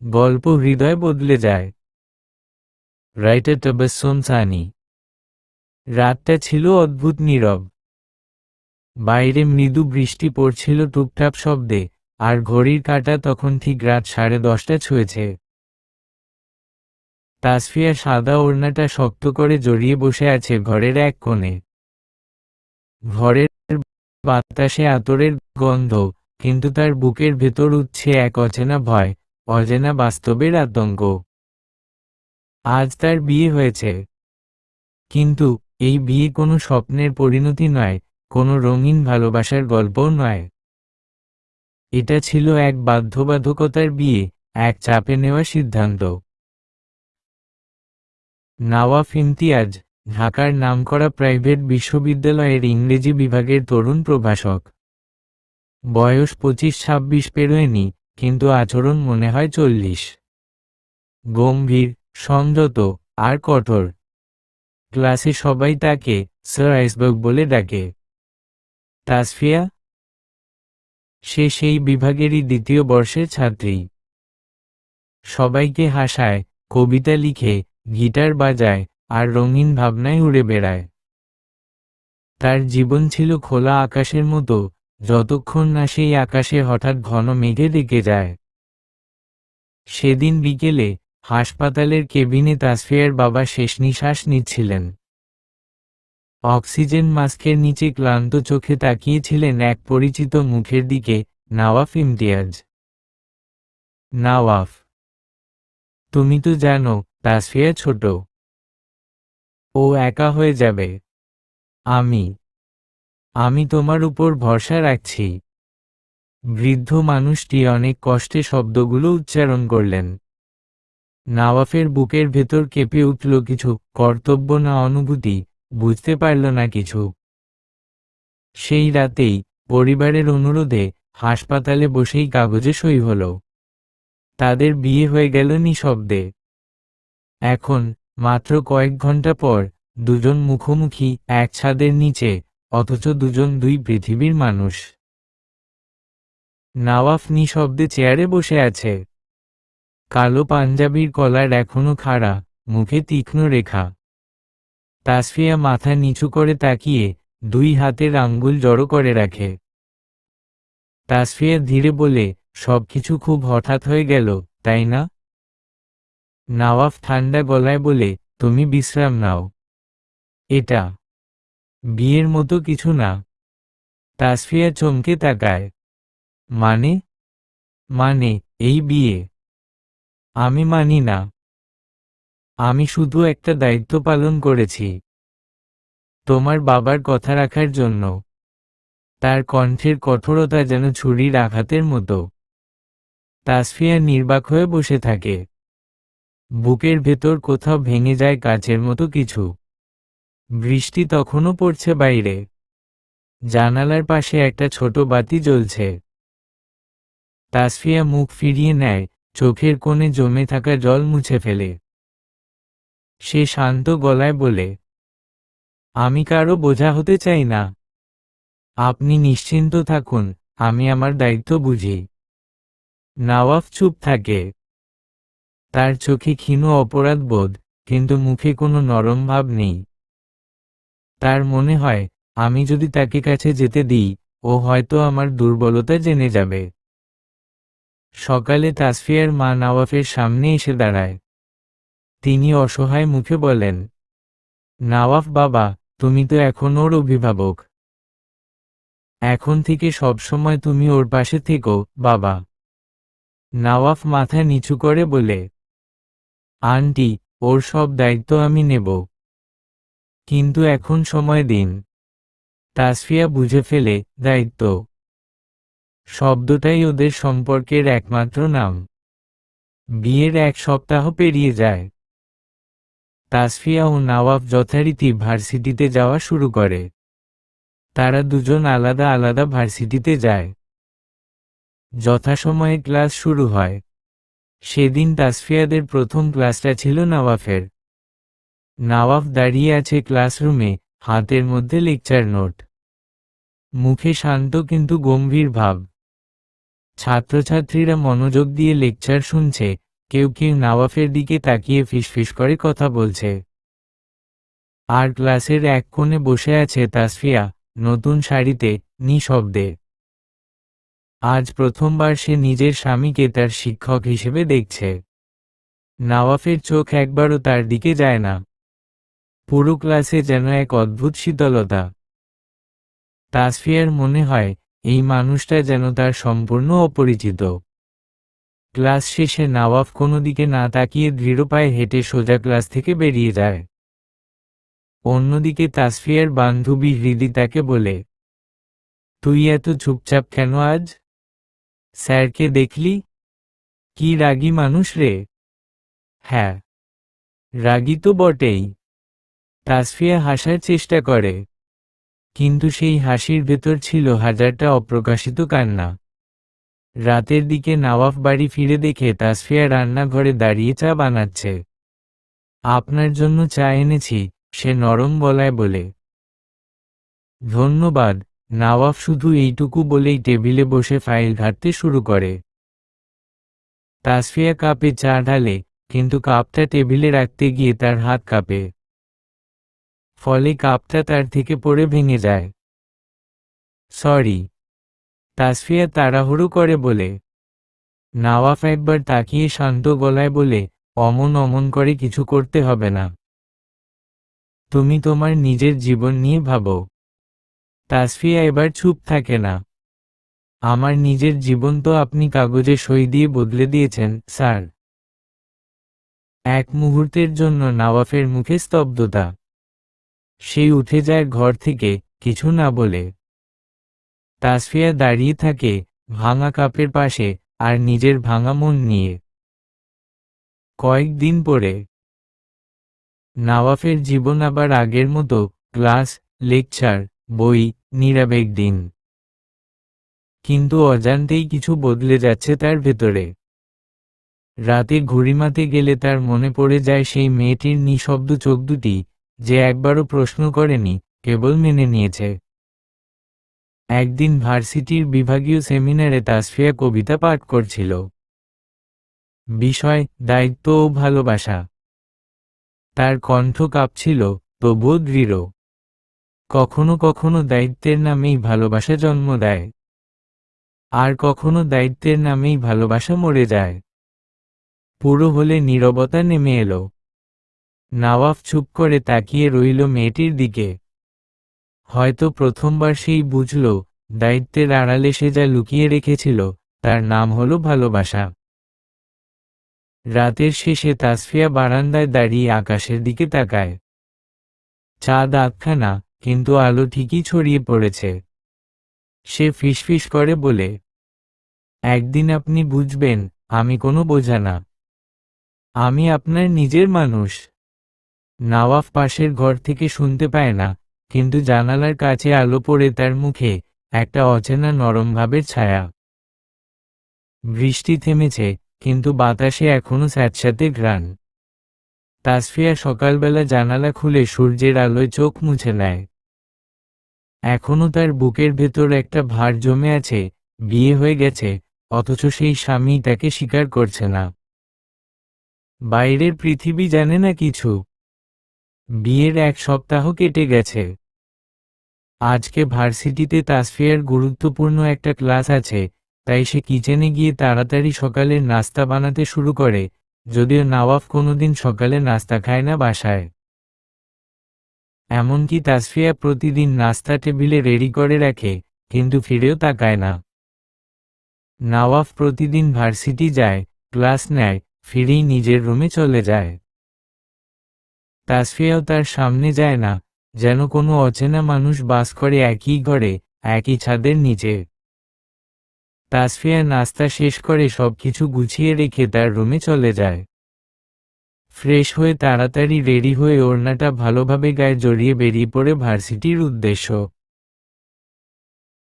গল্প হৃদয় বদলে যায়। রাইটার তাবাসসুম সানি। রাতটা ছিল অদ্ভুত নীরব। বাইরে মৃদু বৃষ্টি পড়ছিল টুপটাপ শব্দে, আর ঘড়ির কাঁটা তখন ঠিক রাত 10:30 ছুঁয়েছে। তাসফিয়া সাদা ওড়নাটা শক্ত করে জড়িয়ে বসে আছে ঘরের এক কোণে। ঘরের বাতাসে আতরের গন্ধ, কিন্তু তার বুকের ভেতর উঠছে এক অচেনা ভয়, অচেনা বাস্তবের আতঙ্ক। আজ তার বিয়ে হয়েছে, কিন্তু এই বিয়ে কোনো স্বপ্নের পরিণতি নয়, কোনো রঙিন ভালোবাসার গল্পও নয়। এটা ছিল এক বাধ্যবাধকতার বিয়ে, এক চাপে নেওয়া সিদ্ধান্ত। নওয়াফ ইমতিয়াজ, ঢাকার নামকরা প্রাইভেট বিশ্ববিদ্যালয়ের ইংরেজি বিভাগের তরুণ প্রভাষক। বয়স 25-26 পেরোয়নি, কিন্তু আচরণ মনে হয় 40। গম্ভীর, সংযত, আর কঠোর। ক্লাসে সবাই তাকে স্যার আইসবার্গ বলে ডাকে। তাসফিয়া? সে সেই বিভাগেরই দ্বিতীয় বর্ষের ছাত্রী। সবাইকে হাসায়, কবিতা লিখে, গিটার বাজায়, আর রঙিন ভাবনায় উড়ে বেড়ায়। তার জীবন ছিল খোলা আকাশের মতো, যতক্ষণ না সেই আকাশে হঠাৎ ঘন মেঘে ডেকে যায়। সেদিন বিকেলে হাসপাতালের কেবিনে তাসফিয়ার বাবা শেষ নিঃশ্বাস নিচ্ছিলেন। অক্সিজেন মাস্কের নিচে ক্লান্ত চোখে তাকিয়েছিলেন এক পরিচিত মুখের দিকে, নওয়াফ ইমতিয়াজ। নওয়াফ, তুমি তো জানো তাসফিয়া ছোট। ও একা হয়ে যাবে। আমি তোমার উপর ভরসা রাখছি। বৃদ্ধ মানুষটি অনেক কষ্টে শব্দগুলো উচ্চারণ করলেন। নওয়াফের বুকের ভেতর কেঁপে উঠল কিছু, কর্তব্য না অনুভূতি, বুঝতে পারল না কিছু। সেই রাতেই পরিবারের অনুরোধে হাসপাতালে বসেই কাগজে সই হল। তাদের বিয়ে হয়ে গেল নিঃশব্দে। এখন, মাত্র কয়েক ঘন্টা পর, দুজন মুখোমুখি এক ছাদের নিচে, অথচ দুজন দুই পৃথিবীর মানুষ। নওয়াফ নিঃশব্দে চেয়ারে বসে আছে। কালো পাঞ্জাবির কলার এখনো খাড়া, মুখে তীক্ষ্ণ রেখা। তাসফিয়া মাথা নিচু করে তাকিয়ে দুই হাতের আঙ্গুল জড়ো করে রাখে। তাসফিয়া ধীরে বলে, সবকিছু খুব হঠাৎ হয়ে গেল, তাই না? নওয়াফ ঠান্ডা গলায় বলে, তুমি বিশ্রাম নাও। এটা বিয়ের মতো কিছু না। তাসফিয়া চমকে তাকায়। মানে? মানে, এই বিয়ে? আমি মানি না। আমি শুধু একটা দায়িত্ব পালন করেছি, তোমার বাবার কথা রাখার জন্য। তার কণ্ঠের কঠোরতা যেন ছুরির আঘাতের মতো। তাসফিয়া নির্বাক হয়ে বসে থাকে। বুকের ভেতর কোথাও ভেঙে যায় কাচের মতো কিছু। বৃষ্টি তখনও পড়ছে বাইরে। জানালার পাশে একটা ছোট বাতি জ্বলছে। তাসফিয়া মুখ ফিরিয়ে নেয়, চোখের কোণে জমে থাকা জল মুছে ফেলে। সে শান্ত গলায় বলে, আমি কারো বোঝা হতে চাই না। আপনি নিশ্চিন্ত থাকুন, আমি আমার দায়িত্ব বুঝি। নওয়াফ চুপ থাকে। তার চোখে ক্ষীণ অপরাধবোধ, কিন্তু মুখে কোনো নরম ভাব নেই। তার মনে হয়, আমি যদি তাকে কাছে যেতে দিই, ও হয়তো আমার দুর্বলতা জেনে যাবে। সকালে তাসফিয়ার মা নওয়াফের সামনে এসে দাঁড়ায়। তিনি অসহায় মুখে বলেন, নওয়াফ বাবা, তুমি তো এখন ওর অভিভাবক। এখন থেকে সবসময় তুমি ওর পাশে থেকো, বাবা। নওয়াফ মাথা নিচু করে বলে, আন্টি, ওর সব দায়িত্ব আমি নেব। কিন্তু এখন সময় দিন। তাসফিয়া বুঝে ফেলে, দায়িত্ব শব্দটাই ওদের সম্পর্কের একমাত্র নাম। বিয়ের 1 সপ্তাহ পেরিয়ে যায়। তাসফিয়া ও নওয়াফ যথারীতি ভার্সিটিতে যাওয়া শুরু করে। তারা দুজন আলাদা আলাদা ভার্সিটিতে যায়। যথাসময়ে ক্লাস শুরু হয়। সেদিন তাসফিয়াদের প্রথম ক্লাসটা ছিল নওয়াফের। নওয়াফ দাঁড়িয়ে আছে ক্লাসরুমে, হাতের মধ্যে লেকচার নোট। মুখে শান্ত কিন্তু গম্ভীর ভাব। ছাত্রছাত্রীরা মনোযোগ দিয়ে লেকচার শুনছে, কেউ কেউ নওয়াফের দিকে তাকিয়ে ফিসফিস করে কথা বলছে। আর ক্লাসের এক কোণে বসে আছে তাসফিয়া, নতুন শাড়িতে, নিঃশব্দে। আজ প্রথমবার সে নিজের স্বামীকে তার শিক্ষক হিসেবে দেখছে। নওয়াফের চোখ একবারও তার দিকে যায় না। পুরো ক্লাসে যেন এক অদ্ভুত শীতলতা। তাসফিয়ার মনে হয় এই মানুষটা যেন তার সম্পূর্ণ অপরিচিত। ক্লাস শেষে নওয়াফ কোনো দিকে না তাকিয়ে দৃঢ় পায়ে হেঁটে সোজা ক্লাস থেকে বেরিয়ে যায়। অন্যদিকে তাসফিয়ার বান্ধবী হৃদি তাকে বলে, তুই এত চুপচাপ কেন আজ? স্যারকে দেখলি? কি রাগী মানুষ রে। হ্যাঁ, রাগী তো বটেই। তাসফিয়া হাসার চেষ্টা করে, কিন্তু সেই হাসির ভেতর ছিল হাজারটা অপ্রকাশিত কান্না। রাতের দিকে নওয়াফ বাড়ি ফিরে দেখে তাসফিয়া রান্নাঘরে দাঁড়িয়ে চা বানাচ্ছে। আপনার জন্য চা এনেছি, সে নরম গলায় বলে। ধন্যবাদ। নওয়াফ শুধু এইটুকু বলেই টেবিলে বসে ফাইল ঘাঁটতে শুরু করে। তাসফিয়া কাপে চা ঢালে, কিন্তু কাপটা টেবিলে রাখতে গিয়ে তার হাত কাঁপে। ফলে কাপটা তার থেকে পড়ে ভেঙে যায়। সরি, তাসফিয়া তাড়াহুড়ো করে বলে। নওয়াফ একবার তাকিয়ে শান্ত গলায় বলে, অমন অমন করে কিছু করতে হবে না। তুমি তোমার নিজের জীবন নিয়ে ভাবো। তাসফিয়া এবার চুপ থাকে না। আমার নিজের জীবন তো আপনি কাগজে সই দিয়ে বদলে দিয়েছেন, স্যার। এক মুহূর্তের জন্য নওয়াফের মুখে স্তব্ধতা। সে উঠে যায় ঘর থেকে, কিছু না বলে। তাসফিয়া দাঁড়িয়ে থাকে ভাঙা কাপের পাশে, আর নিজের ভাঙা মন নিয়ে। কয়েকদিন পরে নওয়াফের জীবন আবার আগের মতো, ক্লাস, লেকচার, বই, নিরাবেগ দিন। কিন্তু অজান্তেই কিছু বদলে যাচ্ছে তার ভেতরে। রাতে ঘুড়িমাতে গেলে তার মনে পড়ে যায় সেই মেয়েটির নিঃশব্দ চোখ দুটি, যে একবারও প্রশ্ন করেনি, কেবল মেনে নিয়েছে। একদিন ভার্সিটির বিভাগীয় সেমিনারে তাসফিয়া কবিতা পাঠ করছিল। বিষয়, দায়িত্ব ও ভালোবাসা। তার কণ্ঠ কাঁপছিল, তবুও দৃঢ়। কখনো কখনো দায়িত্বের নামেই ভালোবাসা জন্ম দেয়, আর কখনো দায়িত্বের নামেই ভালোবাসা মরে যায়। পুরো হলে নীরবতা নেমে এলো। নওয়াফ চুপ করে তাকিয়ে রইল মেয়েটির দিকে। হয়তো প্রথমবার সেই বুঝল, দায়িত্বের আড়ালে সে যা লুকিয়ে রেখেছিল, তার নাম হলো ভালোবাসা। রাতের শেষে তাসফিয়া বারান্দায় দাঁড়িয়ে আকাশের দিকে তাকায়। চাঁদ আধখানা, কিন্তু আলো ঠিকই ছড়িয়ে পড়েছে। সে ফিসফিস করে বলে, একদিন আপনি বুঝবেন, আমি কোনো বোঝা না। আমি আপনার নিজের মানুষ। নওয়াফ পাশের ঘর থেকে শুনতে পায় না, কিন্তু জানালার কাছে আলো পড়ে তার মুখে একটা অচেনা নরম ভাবের ছায়া। বৃষ্টি থেমেছে, কিন্তু বাতাসে এখনো স্যাঁতস্যাঁতে ঘ্রাণ। তাসফিয়া সকালবেলা জানালা খুলে সূর্যের আলোয় চোখ মুছে নেয়। এখনো তার বুকের ভেতর একটা ভার জমে আছে। বিয়ে হয়ে গেছে, অথচ সেই স্বামী তাকে স্বীকার করছে না। বাইরের পৃথিবী জানে না কিছু। বিয়ের এক সপ্তাহ কেটে গেছে। আজকে ভার্সিটিতে তাসফিয়ার গুরুত্বপূর্ণ একটা ক্লাস আছে, তাই সে কিচেনে গিয়ে তাড়াতাড়ি সকালের নাস্তা বানাতে শুরু করে, যদিও নওয়াফ কোনোদিন সকালে নাস্তা খায় না বাসায়। এমনকি তাসফিয়া প্রতিদিন নাস্তা টেবিলে রেডি করে রাখে, কিন্তু ফিরেও তাকায় না। নওয়াফ প্রতিদিন ভার্সিটি যায়, ক্লাস নেয়, ফিরেই নিজের রুমে চলে যায়। তাসফিয়াও তার সামনে যায় না, যেন কোনো অচেনা মানুষ বাস করে একই ঘরে, একই ছাদের নিচে। তাসফিয়া নাস্তা শেষ করে সবকিছু গুছিয়ে রেখে তার রুমে চলে যায়। ফ্রেশ হয়ে তাড়াতাড়ি রেডি হয়ে ওড়নাটা ভালোভাবে গায়ে জড়িয়ে বেরিয়ে পড়ে ভার্সিটির উদ্দেশ্য।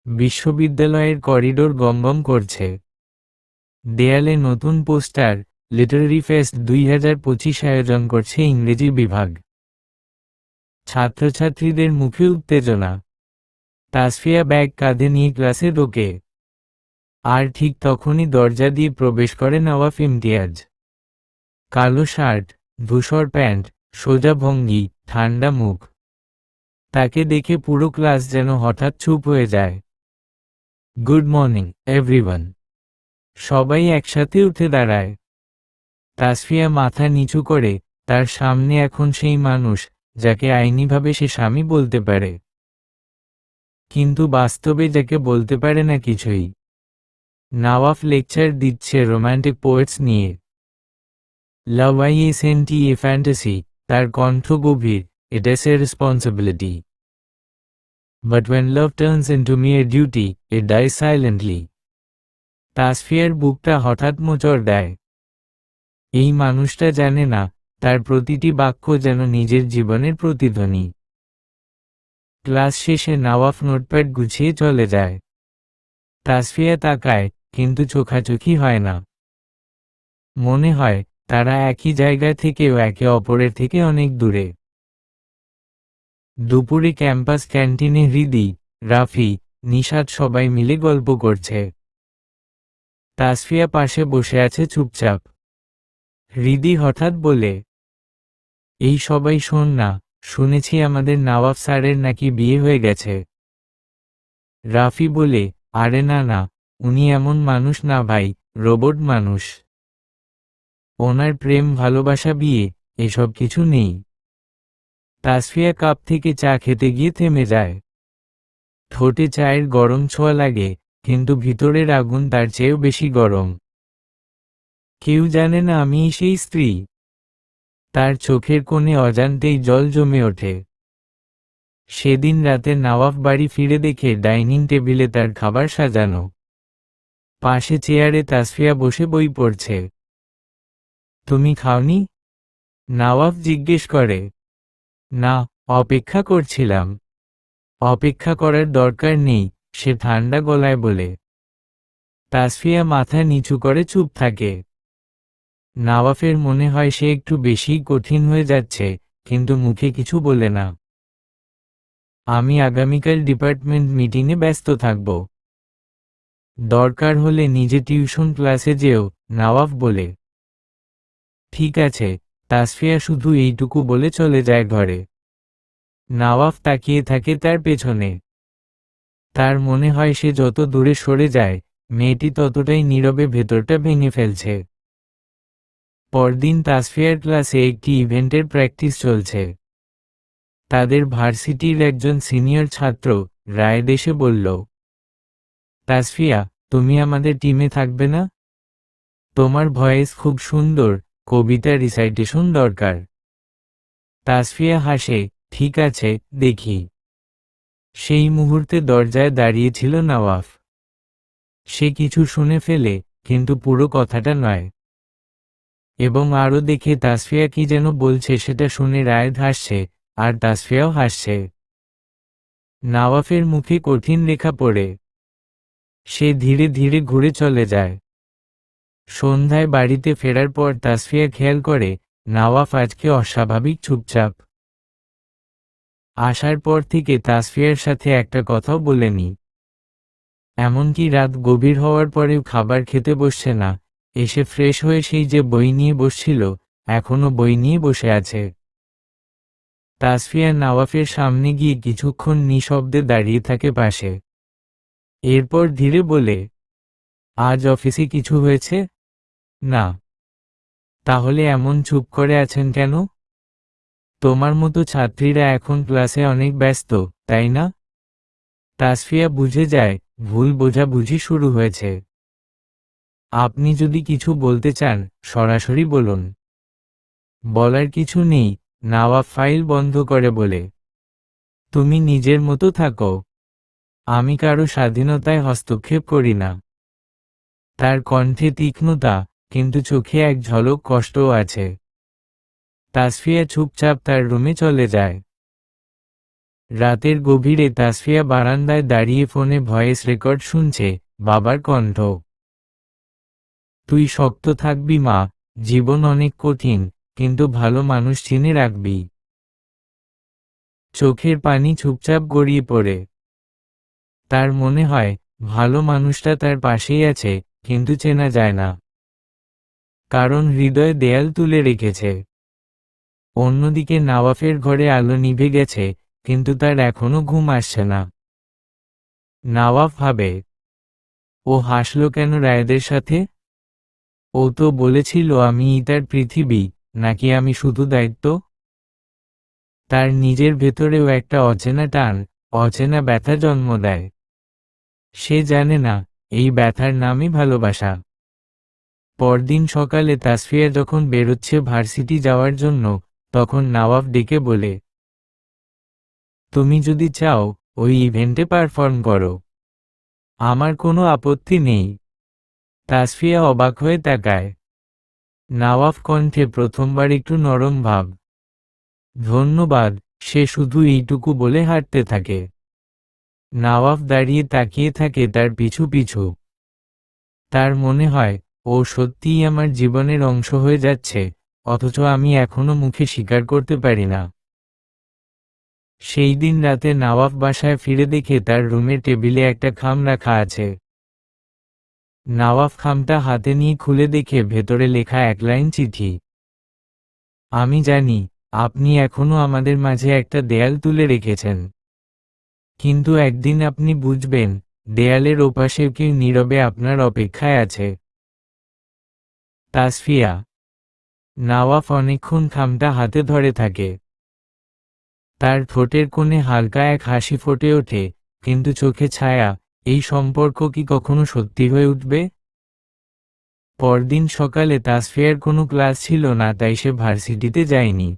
বিশ্ববিদ্যালয়ের করিডোর গমগম করছে। দেয়ালে নতুন পোস্টার, লিটারেরি ফেস্ট 2025 আয়োজন করছে ইংরেজি বিভাগ। ছাত্রছাত্রীদের মুখে উত্তেজনা। তাসফিয়া ব্যাগ কাঁধে নিয়ে ক্লাসে ঢোকে। আর ঠিক তখনই দরজা দিয়ে প্রবেশ করে নওয়াফ ইমতিয়াজ। কালো শার্ট, ধূসর প্যান্ট, সোজা ভঙ্গি, ঠান্ডা মুখ। তাকে দেখে পুরো ক্লাস যেন হঠাৎ চুপ হয়ে যায়। Good morning everyone. সবাই একসাথে উঠে দাঁড়ায়। তাসফিয়া মাথা নিচু করে, তার সামনে এখন সেই মানুষ যাকে আইনিভাবে সে স্বামী বলতে পারে, কিন্তু বাস্তবে যাকে বলতে পারে না কিছুই। নওয়াফ লেকচার দিচ্ছে রোম্যান্টিক পোয়েটস নিয়ে। Love isn't a fantasy, তার কণ্ঠ গভীর, it's a responsibility. But when love turns into mere duty, it dies silently. তাসফিয়ার বুকটা হঠাৎ মোচড় দেয়। এই মানুষটা জানে না, তার প্রতিটি বাক্য যেন নিজের জীবনের প্রতিধ্বনি। ক্লাস শেষে নওয়াফ নোটপ্যাড গুছিয়ে চলে যায়। তাসফিয়া তাকায়, কিন্তু চোখাচোখি হয় না। মনে হয় তারা একই জায়গা থেকেও একে অপরের থেকে অনেক দূরে। দুপুরে ক্যাম্পাস ক্যান্টিনে হৃদি, রাফি, নিশাত সবাই মিলে গল্প করছে। তাসফিয়া পাশে বসে আছে চুপচাপ। হৃদি হঠাৎ বলে, এই সবাই শোন না, শুনেছি আমাদের নওয়াফ স্যারের নাকি বিয়ে হয়ে গেছে। রাফি বলে, আরে না না, উনি এমন মানুষ না ভাই, রোবট মানুষ। ওনার প্রেম ভালোবাসা বিয়ে এসব কিছু নেই। তাসফিয়া কাপ থেকে চা খেতে গিয়ে থেমে যায়। ঠোঁটে চায়ের গরম ছোঁয়া লাগে, কিন্তু ভিতরের আগুন তার চেয়েও বেশি গরম। কেউ জানে না আমি সেই স্ত্রী। তার চোখের কোণে অজান্তেই জল জমে ওঠে। সেদিন রাতে নওয়াফ বাড়ি ফিরে দেখে ডাইনিং টেবিলে তার খাবার সাজানো। পাশে চেয়ারে তাসফিয়া বসে বই পড়ছে। তুমি খাওনি? নওয়াফ জিজ্ঞেস করে। না, অপেক্ষা করছিলাম। অপেক্ষা করার দরকার নেই, সে ঠান্ডা গলায় বলে। তাসফিয়া মাথা নিচু করে চুপ থাকে। নওয়াফের মনে হয় সে একটু বেশিই কঠিন হয়ে যাচ্ছে, কিন্তু মুখে কিছু বলে না। আমি আগামীকাল ডিপার্টমেন্ট মিটিংয়ে ব্যস্ত থাকব। দরকার হলে নিজে টিউশন ক্লাসে যেও, নওয়াফ বলে। ঠিক আছে, তাসফিয়া শুধু এইটুকু বলে চলে যায় ঘরে। নওয়াফ তাকিয়ে থাকে তার পেছনে। তার মনে হয় সে যত দূরে সরে যায়, মেয়েটি ততটাই নীরবে ভেতরটা ভেঙে ফেলছে। পরদিন তাসফিয়ার ক্লাসে একটি ইভেন্টের প্র্যাকটিস চলছে। তাদের ভার্সিটির একজন সিনিয়র ছাত্র রায় এসে বলল, তাসফিয়া, তুমি আমাদের টিমে থাকবে না? তোমার ভয়েস খুব সুন্দর, কবিতা রিসাইটেশন দরকার। তাসফিয়া হাসে, ঠিক আছে, দেখি। সেই মুহূর্তে দরজায় দাঁড়িয়েছিল নওয়াফ। সে কিছু শুনে ফেলে, কিন্তু পুরো কথাটা নয়। এবং আরও দেখে তাসফিয়া কি যেন বলছে সেটা শুনে রায় হাসছে, আর তাসফিয়াও হাসছে। নওয়াফের মুখে কঠিন রেখা পড়ে। সে ধীরে ধীরে ঘুরে চলে যায়। সন্ধ্যায় বাড়িতে ফেরার পর তাসফিয়া খেয়াল করে, নওয়াফ আজকে অস্বাভাবিক চুপচাপ। আসার পর থেকে তাসফিয়ার সাথে একটা কথাও বলেনি। এমনকি রাত গভীর হওয়ার পরেও খাবার খেতে বসছে না, এসে ফ্রেশ হয়ে সেই যে বই নিয়ে বসছিল, এখনো বই নিয়ে বসে আছে। তাসফিয়া নওয়াফের সামনে গিয়ে কিছুক্ষণ নিঃশব্দে দাঁড়িয়ে থাকে পাশে। এরপর ধীরে বলে, আজ অফিসে কিছু হয়েছে? না। তাহলে এমন চুপ করে আছেন কেন? তোমার মতো ছাত্রীরা এখন ক্লাসে অনেক ব্যস্ত, তাই না? তাসফিয়া বুঝে যায়, ভুল বোঝাবুঝি শুরু হয়েছে। আপনি যদি কিছু বলতে চান, সরাসরি বলুন। বলার কিছু নেই, নওয়াফ ফাইল বন্ধ করে বলে। তুমি নিজের মতো থাকো। আমি কারো স্বাধীনতায় হস্তক্ষেপ করি না। তার কণ্ঠে তীক্ষ্ণতা, কিন্তু চোখে এক ঝলক কষ্টও আছে। তাসফিয়া চুপচাপ তার রুমে চলে যায়। রাতের গভীরে তাসফিয়া বারান্দায় দাঁড়িয়ে ফোনে ভয়েস রেকর্ড শুনছে, বাবার কণ্ঠ। তুই শক্ত থাকবি মা, জীবন অনেক কঠিন, কিন্তু ভালো মানুষ চিনে রাখবি। চোখের পানি চুপচাপ গড়িয়ে পড়ে। তার মনে হয়, ভালো মানুষটা তার পাশেই আছে, কিন্তু চেনা যায় না। কারণ হৃদয়ে দেয়াল তুলে রেখেছে। অন্যদিকে নওয়াফের ঘরে আলো নিভে গেছে, কিন্তু তার এখনো ঘুম আসছে না। নওয়াফ ভাবে, ও হাসল কেন রায়েদের সাথে? ও তো বলেছিল আমিই তার পৃথিবী, নাকি আমি শুধু দায়িত্ব? তার নিজের ভেতরেও একটা অচেনা টান, অচেনা ব্যথা জন্ম দেয়। সে জানে না, এই ব্যথার নামই ভালোবাসা। পরদিন সকালে তাসফিয়া যখন বেরোচ্ছে ভার্সিটি যাওয়ার জন্য, তখন নওয়াফ ডেকে বলে, তুমি যদি চাও, ওই ইভেন্টে পারফর্ম করো। আমার কোনো আপত্তি নেই। তাসফিয়া অবাক হয়ে তাকায়। নওয়াফ কণ্ঠে প্রথমবার একটু নরম ভাব। ধন্যবাদ। সে শুধু এইটুকু বলে হাঁটতে থাকে। নওয়াফ দাঁড়িয়ে তাকিয়ে থাকে তার পিছু পিছু। তার মনে হয়, ও সত্যিই আমার জীবনের অংশ হয়ে যাচ্ছে, অথচ আমি এখনো মুখে স্বীকার করতে পারি না। সেই দিন রাতে নওয়াফ বাসায় ফিরে দেখে তার রুমের টেবিলে একটা খাম রাখা আছে। নওয়াফ খামটা হাতে নিয়ে খুলে দেখে ভেতরে লেখা এক লাইন চিঠি। আমি জানি, আপনি এখনো আমাদের মাঝে একটা দেয়াল তুলে রেখেছেন। কিন্তু একদিন আপনি বুঝবেন, দেয়ালের ওপাশেও কেউ নীরবে আপনার অপেক্ষায় আছে। তাসফিয়া। নওয়াফ অনেকক্ষণ খামটা হাতে ধরে থাকে। তার ঠোঁটের কোণে হালকা এক হাসি ফুটে ওঠে, কিন্তু চোখে ছায়া। এই সম্পর্ক কি কখনো সত্যি হয়ে উঠবে? পরদিন সকালে তাসফিয়ার কোনো ক্লাস ছিল না, তাই সে ভার্সিটিতে যায়নি।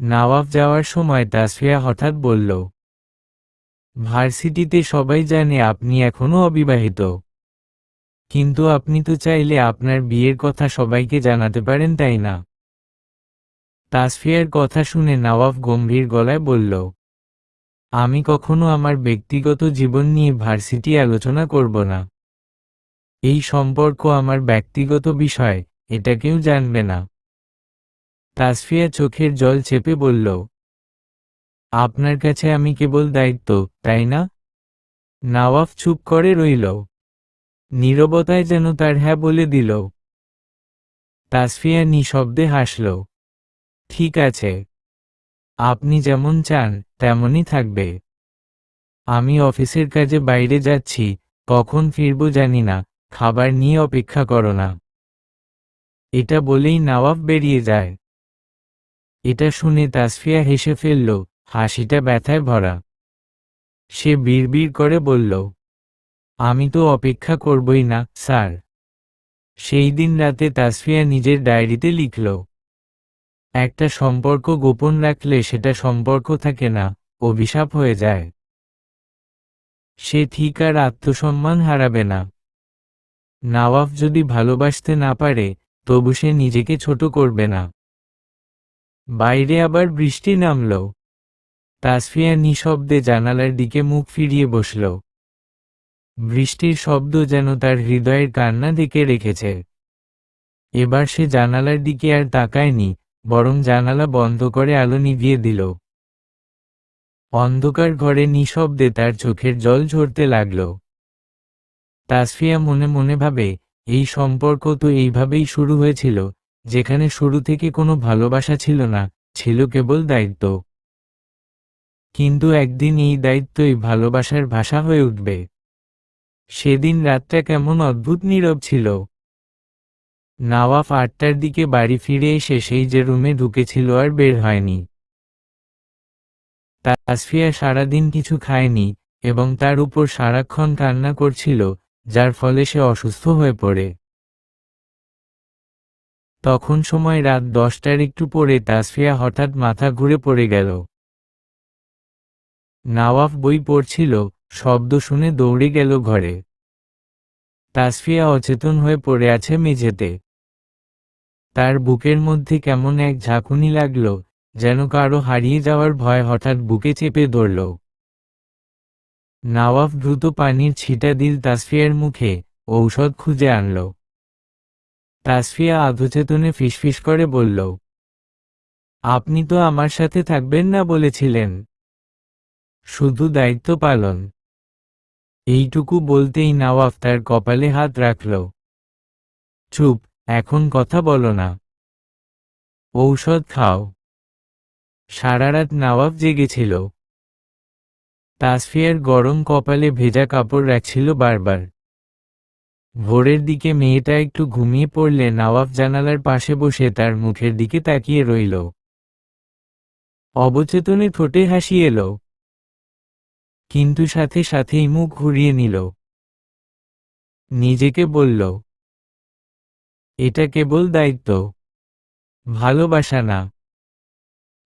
নওয়াফ যাওয়ার সময় তাসফিয়া হঠাৎ বলল, ভার্সিটিতে সবাই জানে আপনি এখনো অবিবাহিত। কিন্তু আপনি তো চাইলে আপনার বিয়ের কথা সবাইকে জানাতে পারেন, তাই না? তাসফিয়ার কথা শুনে নওয়াফ গম্ভীর গলায় বলল, আমি কখনো আমার ব্যক্তিগত জীবন নিয়ে ভার্সিটি আলোচনা করব না। এই সম্পর্ক আমার ব্যক্তিগত বিষয়, এটা কেউ জানবে না। তাসফিয়া চোখের জল চেপে বলল, আপনার কাছে আমি কেবল দায়িত্ব, তাই না? নওয়াফ চুপ করে রইল। নীরবতায় যেন তার হ্যাঁ বলে দিল। তাসফিয়া নিঃশব্দে হাসল। ঠিক আছে। আপনি যেমন চান, তেমনই থাকবে। আমি অফিসের কাজে বাইরে যাচ্ছি, কখন ফিরব জানি না, খাবার নিয়ে অপেক্ষা করো না। এটা বলেই নওয়াফ বেরিয়ে যায়। এটা শুনে তাসফিয়া হেসে ফেলল, হাসিটা ব্যথায় ভরা। সে বিড়বিড় করে বলল, আমি তো অপেক্ষা করবই না, স্যার। সেই দিন রাতে তাসফিয়া নিজের ডায়েরিতে লিখল, একটা সম্পর্ক গোপন রাখলে সেটা সম্পর্ক থাকে না, অভিশাপ হয়ে যায়। সে ঠিক আর আত্মসম্মান হারাবে না। নওয়াফ যদি ভালোবাসতে না পারে, তবু সে নিজেকে ছোট করবে না। বাইরে আবার বৃষ্টি নামল। তাসফিয়া নিঃশব্দে জানালার দিকে মুখ ফিরিয়ে বসল। বৃষ্টির শব্দ যেন তার হৃদয়ের কান্না ঢেকে রেখেছে। এবার সে জানালার দিকে আর তাকায়নি, বরং জানালা বন্ধ করে আলো নিভিয়ে দিল। অন্ধকার ঘরে নিঃশব্দে তার চোখের জল ঝরতে লাগল। তাসফিয়া মনে মনে ভাবে, এই সম্পর্ক তো এইভাবেই শুরু হয়েছিল, যেখানে শুরু থেকে কোনো ভালোবাসা ছিল না, ছিল কেবল দায়িত্ব। কিন্তু একদিন এই দায়িত্বই ভালোবাসার ভাষা হয়ে উঠবে। সেদিন রাতটা কেমন অদ্ভুত নীরব ছিল। নওয়াফ 8টার দিকে বাড়ি ফিরে এসে সেই যে রুমে ঢুকেছিল আর বের হয়নি। তাসফিয়া সারাদিন কিছু খায়নি, এবং তার উপর সারাক্ষণ কান্না করছিল, যার ফলে সে অসুস্থ হয়ে পড়ে। তখন সময় রাত 10টার একটু পরে তাসফিয়া হঠাৎ মাথা ঘুরে পড়ে গেল। নওয়াফ বই পড়ছিল, শব্দ শুনে দৌড়ে গেল ঘরে। তাসফিয়া অচেতন হয়ে পড়ে আছে মেঝেতে। তার বুকের মধ্যে কেমন এক ঝাঁকুনি লাগল, যেন কারো হারিয়ে যাওয়ার ভয় হঠাৎ বুকে চেপে ধরল। নওয়াফ দ্রুত পানির ছিটা দিল তাসফিয়ার মুখে, ঔষধ খুঁজে আনল। তাসফিয়া আধচেতনে ফিসফিস করে বলল, আপনি তো আমার সাথে থাকবেন না বলেছিলেন। শুধু দায়িত্ব পালন। এইটুকু বলতেই নওয়াফ তার কপালে হাত রাখল। চুপ। এখন কথা বলো না, ঔষধ খাও। সারা রাত নওয়াব জেগেছিল। তাসফিয়ার গরম কপালে ভেজা কাপড় রাখছিল বারবার। ভোরের দিকে মেয়েটা একটু ঘুমিয়ে পড়লে নওয়াব জানালার পাশে বসে তার মুখের দিকে তাকিয়ে রইল। অবচেতনে ঠোঁটে হাসি এলো, কিন্তু সাথে সাথেই মুখ ঘুরিয়ে নিল। নিজেকে বলল, এটা কেবল দায়িত্ব, ভালোবাসা না।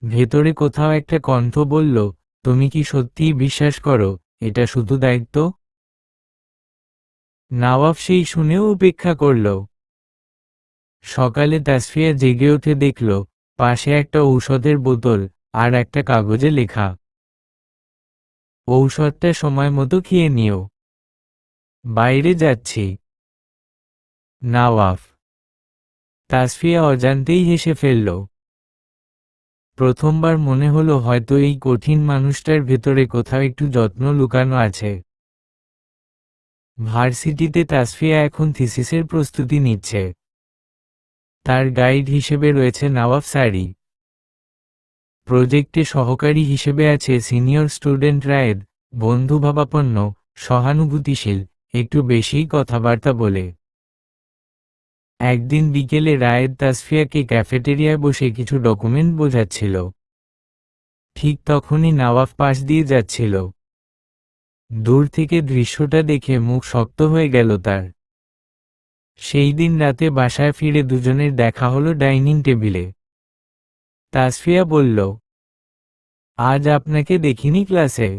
ভেতরে কোথাও একটা কণ্ঠ বলল, তুমি কি সত্যিই বিশ্বাস করো এটা শুধু দায়িত্ব? নওয়াব সেই শুনেও উপেক্ষা করল। সকালে তাসফিয়া জেগে উঠে দেখল পাশে একটা ঔষধের বোতল আর একটা কাগজে লেখা, ঔষধটা সময় মতো খেয়ে নিও, বাইরে যাচ্ছি। নওয়াব। তাসফিয়া অজান্তেই হেসে ফেলল। প্রথমবার মনে হলো হয়তো এই কঠিন মানুষটার ভেতরে কোথাও একটু যত্ন লুকানো আছে। ভার্সিটিতে তাসফিয়া এখন থিসিসের প্রস্তুতি নিচ্ছে। তার গাইড হিসেবে রয়েছে নওয়াব স্যারি। প্রজেক্টে সহকারী হিসেবে আছে সিনিয়র স্টুডেন্ট রায়েদ, বন্ধুভাবাপন্ন, সহানুভূতিশীল, একটু বেশিই কথাবার্তা বলে। একদিন বিকেলে রায়েদ তাসফিয়াকে ক্যাফেটেরিয়ায় বসে কিছু ডকুমেন্ট বোঝাচ্ছিল। ঠিক তখনই নওয়াব পাশ দিয়ে যাচ্ছিল। দূর থেকে দৃশ্যটা দেখে মুখ শক্ত হয়ে গেল তার। সেই দিন রাতে বাসায় ফিরে দুজনের দেখা হলো ডাইনিং টেবিলে। তাসফিয়া বলল, আজ আপনাকে দেখিনি ক্লাসে।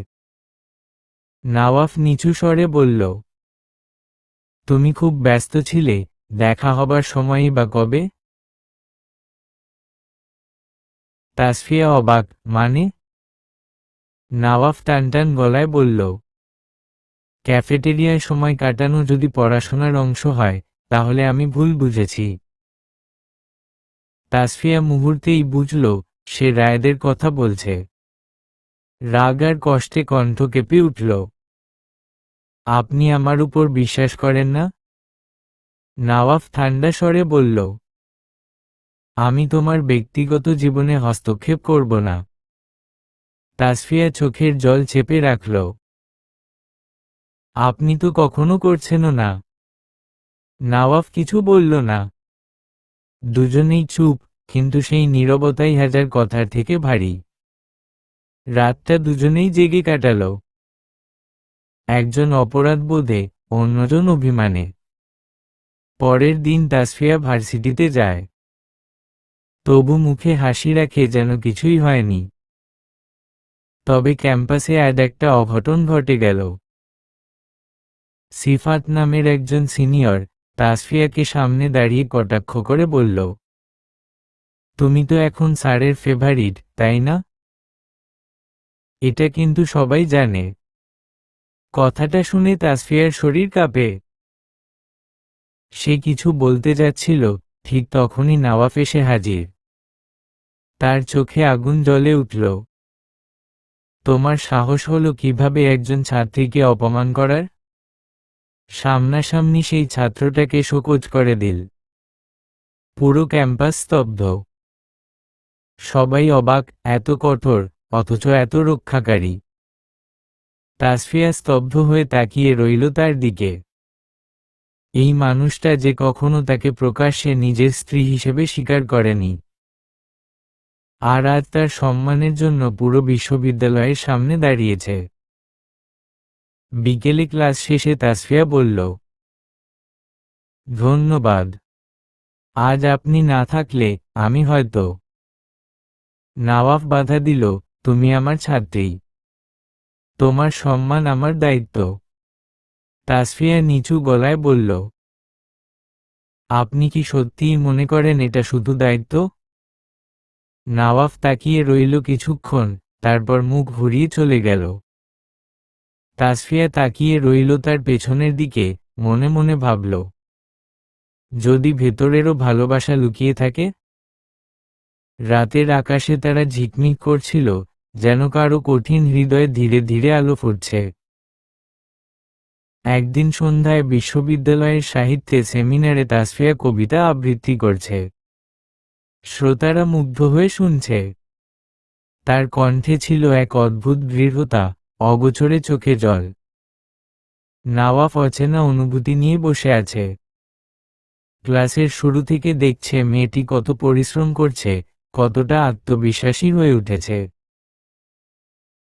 নওয়াব নিচু স্বরে বলল, তুমি খুব ব্যস্ত ছিলে, দেখা হবার সময়ই বা কবে? তাসফিয়া অবাক, মানে? নওয়াব টানটান গলায় বলল, ক্যাফেটেরিয়ায় সময় কাটানো যদি পড়াশোনার অংশ হয় তাহলে আমি ভুল বুঝেছি। তাসফিয়া মুহূর্তেই বুঝল সে রায়েদের কথা বলছে। রাগ আর কষ্টে কণ্ঠ কেঁপে উঠল। আপনি আমার উপর বিশ্বাস করেন না? নওয়াব ঠান্ডা স্বরে বলল, আমি তোমার ব্যক্তিগত জীবনে হস্তক্ষেপ করব না। তাসফিয়া চোখের জল চেপে রাখল। আপনি তো কখনো করছেনও না। নওয়াব কিছু বলল না। দুজনেই চুপ, কিন্তু সেই নীরবতাই হাজার কথার থেকে ভারী। রাতটা দুজনেই জেগে কাটালো। একজন অপরাধ বোধে, অন্যজন অভিমানে। পরের দিন তাসফিয়া ভার্সিটিতে যায়। তবু মুখে হাসি রাখে যেন কিছুই হয়নি। তবে ক্যাম্পাসে আজ একটা অঘটন ঘটে গেল। সিফাত নামের একজন সিনিয়র তাসফিয়াকে সামনে দাঁড়িয়ে কটাক্ষ করে বলল, তুমি তো এখন স্যারের ফেভারিট, তাই না? এটা কিন্তু সবাই জানে। কথাটা শুনে তাসফিয়ার শরীর কাঁপে। সে কিছু বলতে যাচ্ছিল, ঠিক তখনই নওয়াব এসে হাজির। তার চোখে আগুন জ্বলে উঠল। তোমার সাহস হলো কিভাবে একজন ছাত্রীকে অপমান করার? সামনাসামনি সেই ছাত্রটাকে শোকজ করে দিল। পুরো ক্যাম্পাস স্তব্ধ। সবাই অবাক, এত কঠোর, অথচ এত রক্ষাকারী। তাসফিয়া স্তব্ধ হয়ে তাকিয়ে রইল তার দিকে। এই মানুষটা যে কখনো তাকে প্রকাশ্যে নিজের স্ত্রী হিসেবে স্বীকার করেনি। আর আজ তার সম্মানের জন্য পুরো বিশ্ববিদ্যালয়ের সামনে দাঁড়িয়েছে। বিকেলে ক্লাস শেষে তাসফিয়া বলল, ধন্যবাদ। আজ আপনি না থাকলে আমি হয়তো। নওয়াব বাধা দিল, তুমি আমার ছাত্রী। তোমার সম্মান আমার দায়িত্ব। তাসফিয়া নিচু গলায় বলল, আপনি কি সত্যিই মনে করেন এটা শুধু দায়িত্ব? নওয়াব তাকিয়ে রইল কিছুক্ষণ, তারপর মুখ ঘুরিয়ে চলে গেল। তাসফিয়া তাকিয়ে রইল তার পেছনের দিকে, মনে মনে ভাবল, যদি ভেতরেরও ভালোবাসা লুকিয়ে থাকে। রাতের আকাশে তারা ঝিকমিক করছিল, যেন কারো কঠিন হৃদয়ে ধীরে ধীরে আলো ফুটছে। একদিন সন্ধ্যায় বিশ্ববিদ্যালয়ের সাহিত্যে সেমিনারে তাসফিয়া কবিতা আবৃত্তি করছে। শ্রোতারা মুগ্ধ হয়ে শুনছে। তার কণ্ঠে ছিল এক অদ্ভুত দৃঢ়তা, অগোচরে চোখে জল। নওয়াফ অচেনা অনুভূতি নিয়ে বসে আছে। ক্লাসের শুরু থেকে দেখছে মেয়েটি কত পরিশ্রম করছে, কতটা আত্মবিশ্বাসী হয়ে উঠেছে।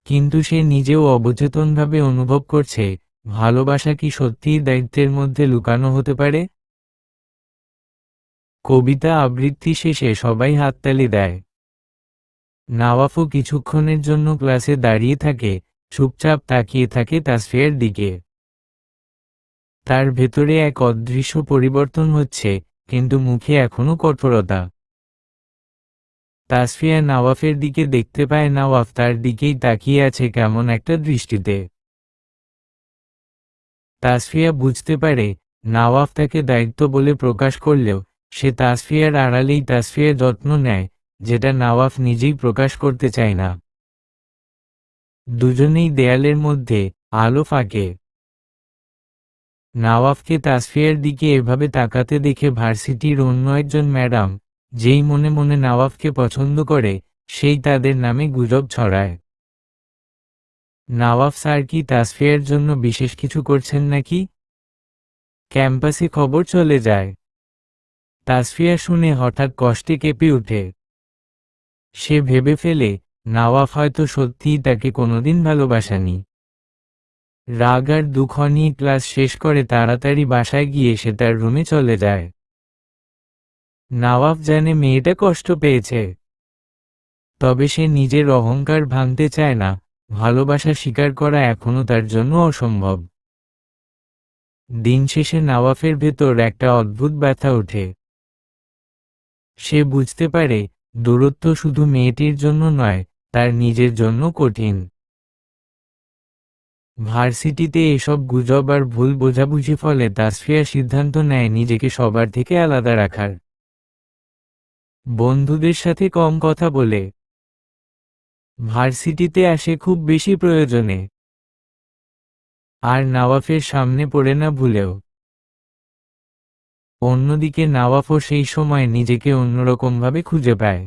কিন্তু সে নিজেও অবচেতনভাবে অনুভব করছে, ভালোবাসা কি সত্যিই দায়িত্বের মধ্যে লুকানো হতে পারে? কবিতা আবৃত্তি শেষে সবাই হাততালি দেয়। নওয়াফও কিছুক্ষণের জন্য ক্লাসে দাঁড়িয়ে থাকে, চুপচাপ তাকিয়ে থাকে তাসফিয়ার দিকে। তার ভেতরে এক অদৃশ্য পরিবর্তন হচ্ছে, কিন্তু মুখে এখনো কঠোরতা। তাসফিয়া নওয়াফের দিকে দেখতে পায়, নওয়াফ তার দিকেই তাকিয়ে আছে কেমন একটা দৃষ্টিতে। তাসফিয়া বুঝতে পারে, নওয়াফ তাকে দায়িত্ব বলে প্রকাশ করলেও সে তাসফিয়ার আড়ালেই তাসফিয়ার যত্ন নেয়, যেটা নওয়াফ নিজেই প্রকাশ করতে চায় না। দুজনেই দেয়ালের মধ্যে, আলো ফাঁকে। নওয়াফকে তাসফিয়ার দিকে এভাবে তাকাতে দেখে ভার্সিটির অন্য একজন ম্যাডাম, যেই মনে মনে নওয়াফকে পছন্দ করে, সেই তাদের নামে গুজব ছড়ায়। নওয়াফ স্যার কি তাসফিয়ার জন্য বিশেষ কিছু করছেন নাকি? ক্যাম্পাসে খবর চলে যায়। তাসফিয়া শুনে হঠাৎ কষ্টে কেঁপে ওঠে। সে ভেবে ফেলে, নওয়াফ হয়তো সত্যিই তাকে কোনোদিন ভালোবাসেনি। রাগ আর দুঃখ নিয়ে ক্লাস শেষ করে তাড়াতাড়ি বাসায় গিয়ে সে তার রুমে চলে যায়। নওয়াফ জানে মেয়েটা কষ্ট পেয়েছে, তবে সে নিজের অহংকার ভাঙতে চায় না। ভালোবাসা স্বীকার করা এখনো তার জন্য অসম্ভব। দিন শেষে নওয়াফের ভেতর একটা অদ্ভুত ব্যথা ওঠে। সে বুঝতে পারে, দূরত্ব শুধু মেয়েটির জন্য নয়, তার নিজের জন্য কঠিন। ভার্সিটিতে এসব গুজব আর ভুল বোঝাবুঝি ফলে তাসফিয়া সিদ্ধান্ত নেয় নিজেকে সবার থেকে আলাদা রাখার। বন্ধুদের সাথে কম কথা বলে। ভার্সিটিতে আসে খুব বেশি প্রয়োজনে। আর নওয়াফের সামনে পড়ে না ভুলেও। অন্যদিকে নওয়াফও সেই সময় নিজেকে অন্যরকমভাবে খুঁজে পায়।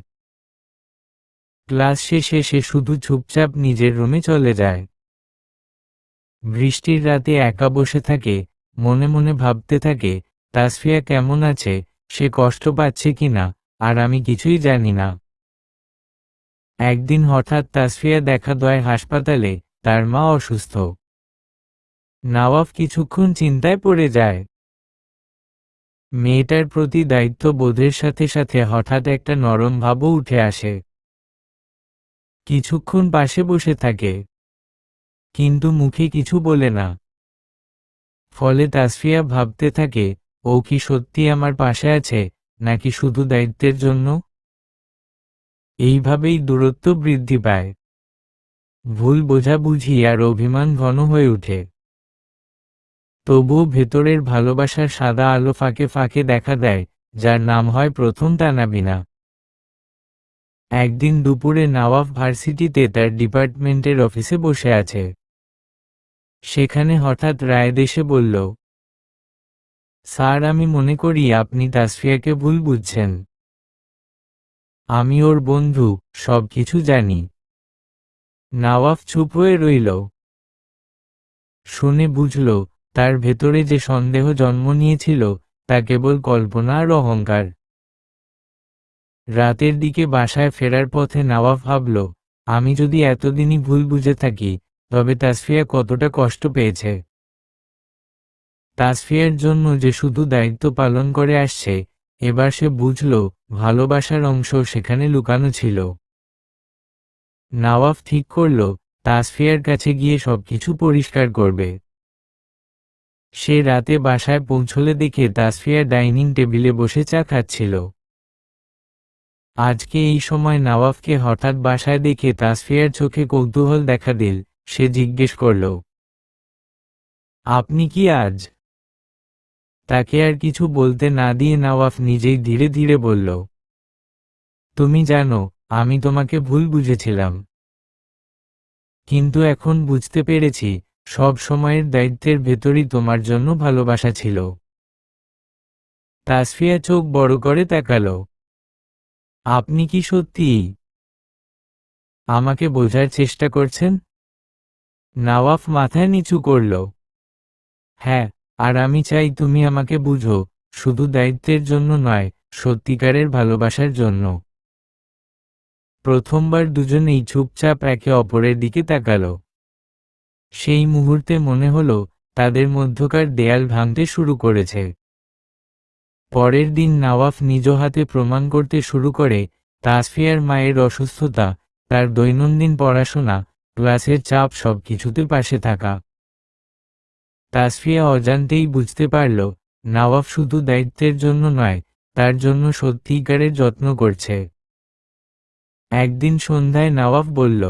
ক্লাস শেষে সে শুধু চুপচাপ নিজের রুমে চলে যায়। বৃষ্টির রাতে একা বসে থাকে, মনে মনে ভাবতে থাকে, তাসফিয়া কেমন আছে, সে কষ্ট পাচ্ছে কিনা, আর আমি কিছুই জানি না। একদিন হঠাৎ তাসফিয়া দেখা দেয় হাসপাতালে, তার মা অসুস্থ। নওয়াফ কিছুক্ষণ চিন্তায় পড়ে যায়। মেয়েটার প্রতি দায়িত্ববোধের সাথে সাথে হঠাৎ একটা নরম ভাবও উঠে আসে। কিছুক্ষণ পাশে বসে থাকে, কিন্তু মুখে কিছু বলে না। ফলে তাসফিয়া ভাবতে থাকে, ও কি সত্যি আমার পাশে আছে, নাকি শুধু দায়িত্বের জন্য? এইভাবেই দূরত্ব বৃদ্ধি পায়। ভুল বোঝাবুঝি আর অভিমান ঘন হয়ে ওঠে। তবুও ভেতরের ভালোবাসার সাদা আলো ফাঁকে ফাঁকে দেখা দেয়, যার নাম হয় প্রথম টানাবিনা। একদিন দুপুরে নওয়াফ ভার্সিটিতে তার ডিপার্টমেন্টের অফিসে বসে আছে। সেখানে হঠাৎ রায়েদ এসে বলল, স্যার, আমি মনে করি আপনি তাসফিয়াকে ভুল বুঝছেন। আমি ওর বন্ধু, সব কিছু জানি। নওয়াফ চুপ হয়ে রইল। শুনে বুঝল, তার ভেতরে যে সন্দেহ জন্ম নিয়েছিল, তা কেবল কল্পনা আর অহংকার। রাতের দিকে বাসায় ফেরার পথে নওয়াফ ভাবল, আমি যদি এতদিনই ভুল বুঝে থাকি, তবে তাসফিয়া কতটা কষ্ট পেয়েছে। তাসফিয়ার জন্য যে শুধু দায়িত্ব পালন করে আসছে, এবার সে বুঝল, ভালোবাসার অংশ সেখানে লুকানো ছিল। নওয়াফ ঠিক করল, তাসফিয়ার কাছে গিয়ে সবকিছু পরিষ্কার করবে। সে রাতে বাসায় পৌঁছলে দেখে তাসফিয়া ডাইনিং টেবিলে বসে চা খাচ্ছিল। আজকে এই সময় নওয়াফকে হঠাৎ বাসায় দেখে তাসফিয়ার চোখে কৌতূহল দেখা দিল। সে জিজ্ঞেস করল, আপনি কি আজ? তাকে আর কিছু বলতে না দিয়ে নওয়াফ নিজেই ধীরে ধীরে বলল, তুমি জানো, আমি তোমাকে ভুল বুঝেছিলাম। কিন্তু এখন বুঝতে পেরেছি, সব সময়ের দায়িত্বের ভেতরই তোমার জন্য ভালোবাসা ছিল। তাসফিয়া চোখ বড় করে তাকালো। আপনি কি সত্যিই আমাকে বোঝার চেষ্টা করছেন? নওয়াফ মাথা নিচু করল। হ্যাঁ, আর আমি চাই তুমি আমাকে বুঝো, শুধু দায়িত্বের জন্য নয়, সত্যিকারের ভালোবাসার জন্য। প্রথমবার দুজনেই চুপচাপ একে অপরের দিকে তাকালো। সেই মুহূর্তে মনে হলো তাদের মধ্যকার দেয়াল ভাঙতে শুরু করেছে। পরের দিন নওয়াফ নিজ হাতে প্রমাণ করতে শুরু করে তাসফিয়ার মায়ের অসুস্থতা, তার দৈনন্দিন পড়াশোনা, ক্লাসের চাপ, সবকিছুতে পাশে থাকা। তাসফিয়া অজান্তেই বুঝতে পারল নওয়াফ শুধু দায়িত্বের জন্য নয়, তার জন্য সত্যিকারের যত্ন করছে। একদিন সন্ধ্যায় নওয়াফ বলল,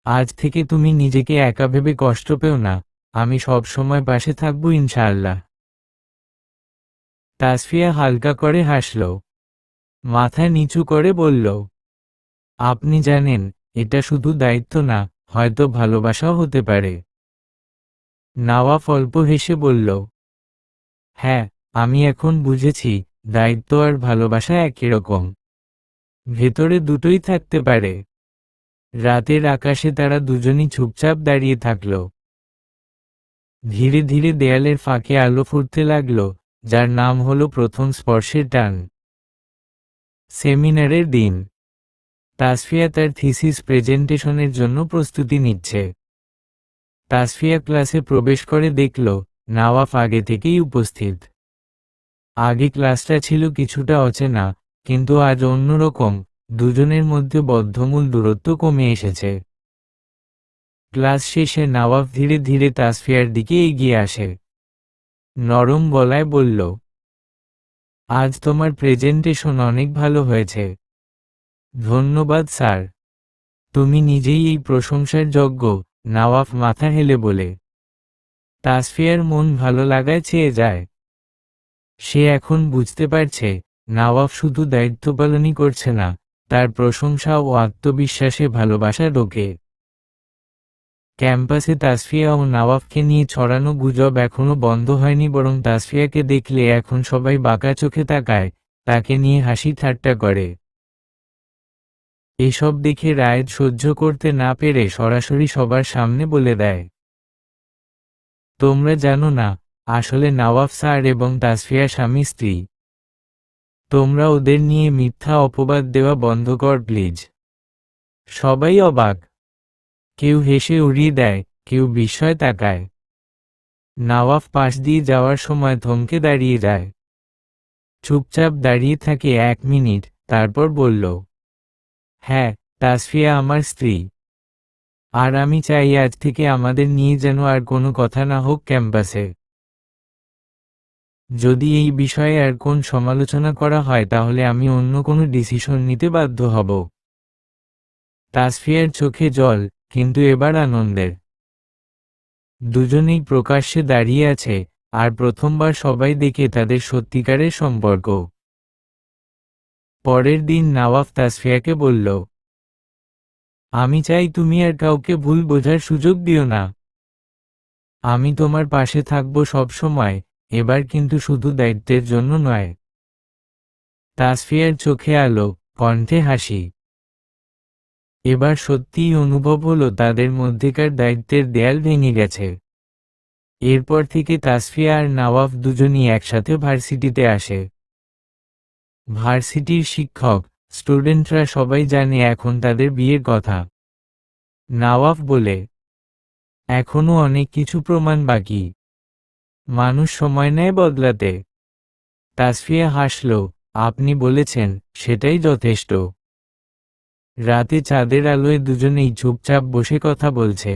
আজ থেকে তুমি নিজেকে একা ভেবে কষ্ট পেও না, আমি সব সময় পাশে থাকবো ইনশাআল্লাহ। তাসফিয়া হালকা করে হাসল, মাথা নিচু করে বলল, আপনি জানেন, এটা শুধু দায়িত্ব না, হয়তো ভালোবাসাও হতে পারে। নওয়াফ অল্প হেসে বলল, হ্যাঁ, আমি এখন বুঝেছি, দায়িত্ব আর ভালোবাসা একই রকম। ভেতরে দুটোই থাকতে পারে। রাতের আকাশে তারা দুজনই চুপচাপ দাঁড়িয়ে থাকল। ধীরে ধীরে দেয়ালের ফাঁকে আলো ফুটতে লাগল, যার নাম হলো প্রথম স্পর্শের টান। সেমিনারের দিন। তাসফিয়া তার থিসিস প্রেজেন্টেশনের জন্য প্রস্তুতি নিচ্ছে। তাসফিয়া ক্লাসে প্রবেশ করে দেখল নওয়াফ আগে থেকেই উপস্থিত। আগে ক্লাসটা ছিল কিছুটা অচেনা, কিন্তু আজ অন্যরকম, দুজনের মধ্যে বদ্ধমূল দূরত্ব কমে এসেছে। ক্লাস শেষে নওয়াফ ধীরে ধীরে তাসফিয়ার দিকে এগিয়ে আসে। নরম গলায় বলল, আজ তোমার প্রেজেন্টেশন অনেক ভালো হয়েছে। ধন্যবাদ স্যার। তুমি নিজেই এই প্রশংসার যোগ্য, নওয়াফ মাথা হেলে বলে। তাসফিয়ার মন ভালো লাগায় ছেয়ে যায়। সে এখন বুঝতে পারছে নওয়াফ শুধু দায়িত্ব পালনই করছে না, তার প্রশংসা ও আত্মবিশ্বাসে ভালোবাসা ঢোকে। ক্যাম্পাসে তাসফিয়া ও নওয়াফকে নিয়ে ছড়ানো গুজব এখনো বন্ধ হয়নি, বরং তাসফিয়াকে দেখলে এখন সবাই বাঁকা চোখে তাকায়, তাকে নিয়ে হাসি ঠাট্টা করে। এসব দেখে রায়েদ সহ্য করতে না পেরে সরাসরি সবার সামনে বলে দেয়, তোমরা জানো না, আসলে নওয়াফ স্যার এবং তাসফিয়া স্বামী স্ত্রী। তোমরা ওদের নিয়ে মিথ্যা অপবাদ দেওয়া বন্ধ কর প্লিজ। সবাই অবাক। কেউ হেসে উড়িয়ে দেয়, কেউ বিস্ময় তাকায়। নওয়াফ পাশ দিয়ে যাওয়ার সময় থমকে দাঁড়িয়ে যায়। চুপচাপ দাঁড়িয়ে থাকে 1 মিনিট, তারপর বলল, হ্যাঁ, তাসফিয়া আমার স্ত্রী। আর আমি চাই আজ থেকে আমাদের নিয়ে যেন আর কোনো কথা না হোক ক্যাম্পাসে। যদি এই বিষয়ে আর কোন সমালোচনা করা হয় তাহলে আমি অন্য কোনো ডিসিশন নিতে বাধ্য হব। তাসফিয়ার চোখে জল, কিন্তু এবার আনন্দের। দুজনেই প্রকাশ্যে দাঁড়িয়ে আছে, আর প্রথমবার সবাই দেখে তাদের সত্যিকারের সম্পর্ক। পরের দিন নওয়াফ তাসফিয়াকে বলল, আমি চাই তুমি আর কাউকে ভুল বোঝার সুযোগ দিও না। আমি তোমার পাশে থাকবো সব সময়, এবার কিন্তু শুধু দায়িত্বের জন্য নয়। তাসফিয়ার চোখে আলো, কণ্ঠে হাসি। এবার সত্যিই অনুভব হলো তাদের মধ্যেকার দায়িত্বের দেয়াল ভেঙে গেছে। এরপর থেকে তাসফিয়া আর নওয়াফ দুজনই একসাথে ভার্সিটিতে আসে। ভার্সিটির শিক্ষক, স্টুডেন্টরা সবাই জানে এখন তাদের বিয়ের কথা। নওয়াফ বলে, এখনো অনেক কিছু প্রমাণ বাকি। মানুষ সময় নেয় বদলাতে। তাসফিয়া হাসল, আপনি বলেছেন, সেটাই যথেষ্ট। রাতে চাঁদের আলোয় দুজনেই চুপচাপ বসে কথা বলছে।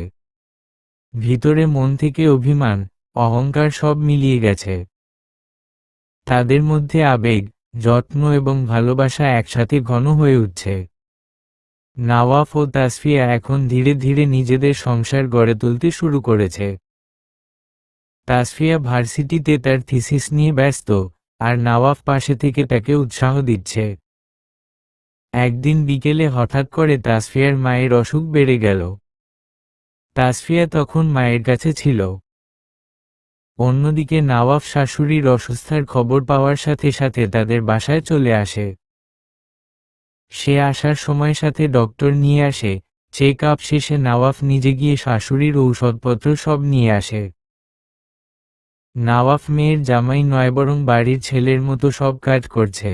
ভিতরে মন থেকে অভিমান, অহংকার সব মিলিয়ে গেছে। তাদের মধ্যে আবেগ, যত্ন এবং ভালোবাসা একসাথে ঘন হয়ে উঠছে। নওয়াফ ও তাসফিয়া এখন ধীরে ধীরে নিজেদের সংসার গড়ে তুলতে শুরু করেছে। তাসফিয়া ভার্সিটিতে তার থিসিস নিয়ে ব্যস্ত, আর নওয়াফ পাশে থেকে তাকে উৎসাহ দিচ্ছে। একদিন বিকেলে হঠাৎ করে তাসফিয়ার মায়ের অসুখ বেড়ে গেল। তাসফিয়া তখন মায়ের কাছে ছিল। অন্যদিকে নওয়াফ শাশুড়ির অসুস্থার খবর পাওয়ার সাথে সাথে তাদের বাসায় চলে আসে। সে আসার সময় সাথে ডক্টর নিয়ে আসে। চেক আপ শেষে নওয়াফ নিজে গিয়ে শাশুড়ির ঔষধপত্র সব নিয়ে আসে। নওয়াফ মেয়ের জামাই নয় বরং বাড়ির ছেলের মতো সব কাজ করছে।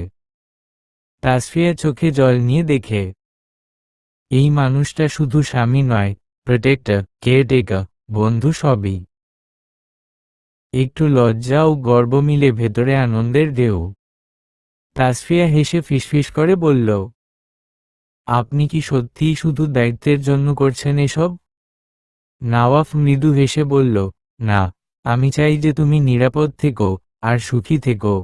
তাসফিয়া চোখে জল নিয়ে দেখে এই মানুষটা শুধু স্বামী নয়, প্রোটেক্টর, কেয়ারটেকার, বন্ধু সবই। একটু লজ্জা ও গর্ব মিলে ভেতরে আনন্দের ঢেউ। তাসফিয়া হেসে ফিসফিস করে বলল, আপনি কি সত্যিই শুধু দায়িত্বের জন্য করছেন এসব? নওয়াফ মৃদু হেসে বলল, না, আমি চাই যে তুমি নিরাপদ থেকো আর সুখী থেকো।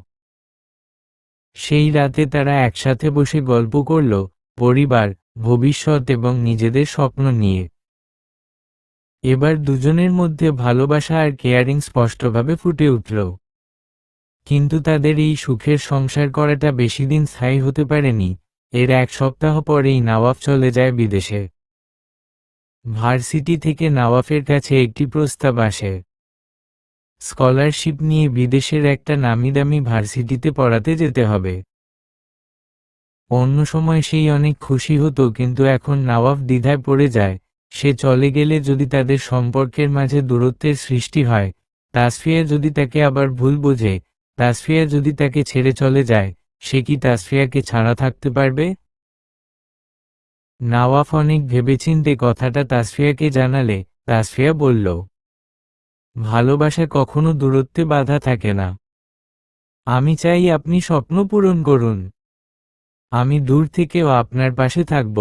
সেই রাতে তারা একসাথে বসে গল্প করল, পরিবার, ভবিষ্যৎ এবং নিজেদের স্বপ্ন নিয়ে। এবার দুজনের মধ্যে ভালোবাসা আর কেয়ারিং স্পষ্টভাবে ফুটে উঠল। কিন্তু তাদের এই সুখের সংসার করাটা বেশিদিন স্থায়ী হতে পারেনি। এর 1 সপ্তাহ পরেই নওয়াফ চলে যায় বিদেশে। ভার্সিটি থেকে নওয়াফের কাছে একটি প্রস্তাব আসে। স্কলারশিপ নিয়ে বিদেশের একটা নামিদামি ভার্সিটিতে পড়াতে যেতে হবে। অন্য সময় সেই অনেক খুশি হতো, কিন্তু এখন নওয়াফ দ্বিধায় পড়ে যায়। সে চলে গেলে যদি তাদের সম্পর্কের মাঝে দূরত্বের সৃষ্টি হয়, তাসফিয়া যদি তাকে আবার ভুল বোঝে, তাসফিয়া যদি তাকে ছেড়ে চলে যায়, সে কি তাসফিয়াকে ছাড়া থাকতে পারবে? নওয়াফ অনেক ভেবেচিন্তে কথাটা তাসফিয়াকে জানালে। তাসফিয়া বলল, ভালোবাসা কখনো দূরত্বে বাধা থাকে না। আমি চাই আপনি স্বপ্ন পূরণ করুন। আমি দূর থেকেও আপনার পাশে থাকব।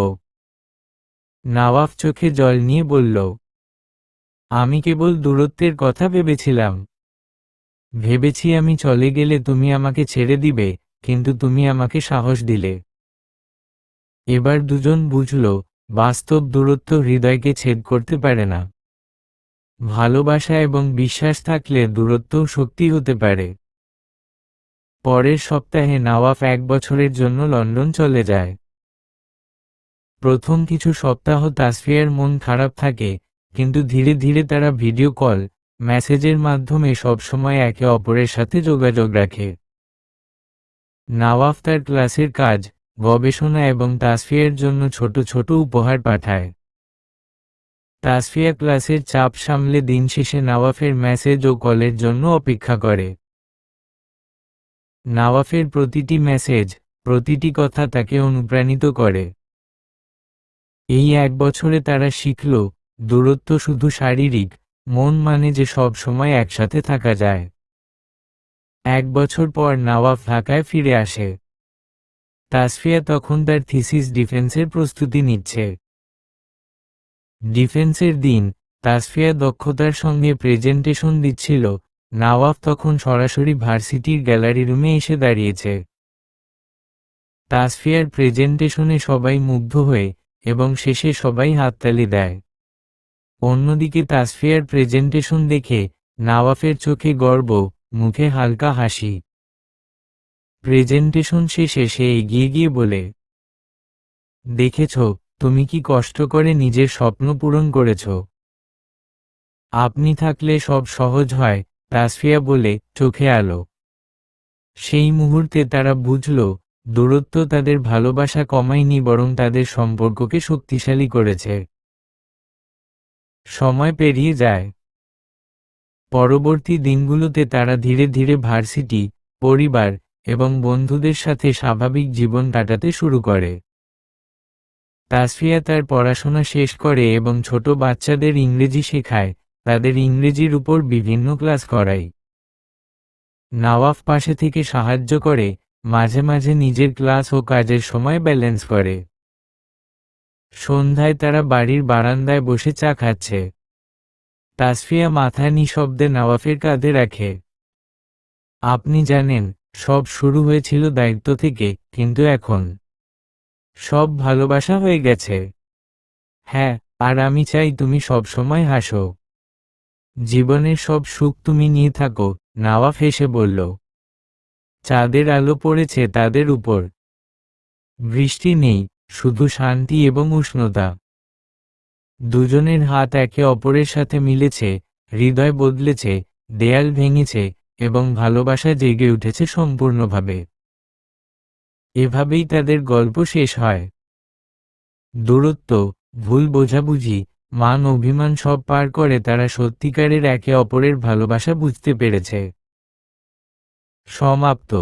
নওয়াফ চোখে জল নিয়ে বলল, আমি কেবল দূরত্বের কথা ভেবেছিলাম। ভেবেছি আমি চলে গেলে তুমি আমাকে ছেড়ে দিবে, কিন্তু তুমি আমাকে সাহস দিলে। এবার দুজন বুঝল, বাস্তব দূরত্ব হৃদয়কে ছেদ করতে পারে না। ভালোবাসা এবং বিশ্বাস থাকলে দূরত্বও শক্তি হতে পারে। পরের সপ্তাহে নওয়াফ 1 বছরের জন্য লন্ডন চলে যায়। প্রথম কিছু সপ্তাহ তাসফিয়ার মন খারাপ থাকে, কিন্তু ধীরে ধীরে তারা ভিডিও কল, মেসেজের মাধ্যমে সবসময় একে অপরের সাথে যোগাযোগ রাখে। নওয়াফ তার ক্লাসের কাজ, গবেষণা এবং তাসফিয়ার জন্য ছোট ছোট উপহার পাঠায়। তাসফিয়া ক্লাসের চাপ সামলে দিন শেষে নওয়াফের মেসেজ ও কলের জন্য অপেক্ষা করে। নওয়াফের প্রতিটি মেসেজ, প্রতিটি কথা তাকে অনুপ্রাণিত করে। এই 1 বছরে তারা শিখল, দূরত্ব শুধু শারীরিক, মন মানে যে সব সময় একসাথে থাকা যায়। 1 বছর পর নওয়াফ ঢাকায় ফিরে আসে। তাসফিয়া তখন তার থিসিস ডিফেন্সের প্রস্তুতি নিচ্ছে। ডিফেন্সের দিন, তাসফিয়া দক্ষতার সঙ্গে প্রেজেন্টেশন দিচ্ছিল। নওয়াফ তখন সরাসরি ভার্সিটির গ্যালারি রুমে এসে দাঁড়িয়েছে। তাসফিয়ার প্রেজেন্টেশনে সবাই মুগ্ধ হয়ে এবং শেষে সবাই হাততালি দেয়। অন্যদিকে তাসফিয়ার প্রেজেন্টেশন দেখে নওয়াফের চোখে গর্ব, মুখে হালকা হাসি। প্রেজেন্টেশন শেষে সে এগিয়ে গিয়ে বলে, দেখেছ, তুমি কি কষ্ট করে নিজের স্বপ্ন পূরণ করেছ। আপনি থাকলে সব সহজ হয়। তাসফিয়া বলে, চোখে আলো। সেই মুহূর্তে তারা বুঝল, দূরত্ব তাদের ভালোবাসা কমায়নি বরং তাদের সম্পর্ককে শক্তিশালী করেছে। সময় পেরিয়ে যায়। পরবর্তী দিনগুলোতে তারা ধীরে ধীরে ভার্সিটি, পরিবার এবং বন্ধুদের সাথে স্বাভাবিক জীবন কাটাতে শুরু করে। তাসফিয়া তার পড়াশোনা শেষ করে এবং ছোট বাচ্চাদের ইংরেজি শেখায়, তাদের ইংরেজির উপর বিভিন্ন ক্লাস করায়। নওয়াফ পাশে থেকে সাহায্য করে, মাঝে মাঝে নিজের ক্লাস ও কাজের সময় ব্যালেন্স করে। সন্ধ্যায় তারা বাড়ির বারান্দায় বসে চা খাচ্ছে। তাসফিয়া মাথা নিঃশব্দে নওয়াফের কাঁধে রাখে। আপনি জানেন, সব শুরু হয়েছিল দায়িত্ব থেকে, কিন্তু এখন সব ভালোবাসা হয়ে গেছে। হ্যাঁ, আর আমি চাই তুমি সব সময় হাসো। জীবনের সব সুখ তুমি নিয়ে থাকো। নওয়াফ হেসে বলল। চাঁদের আলো পড়েছে তাদের উপর। বৃষ্টি নেই, শুধু শান্তি এবং উষ্ণতা। দুজনের হাত একে অপরের সাথে মিলেছে, হৃদয় বদলেছে, দেয়াল ভেঙেছে এবং ভালোবাসা জেগে উঠেছে সম্পূর্ণভাবে। এভাবেই তাদের গল্প শেষ হয়। দূরত্ব, ভুল বোঝাবুঝি, মান অভিমান সব পার করে তারা সত্যিকারের একে অপরের ভালোবাসা বুঝতে পেরেছে। সমাপ্ত।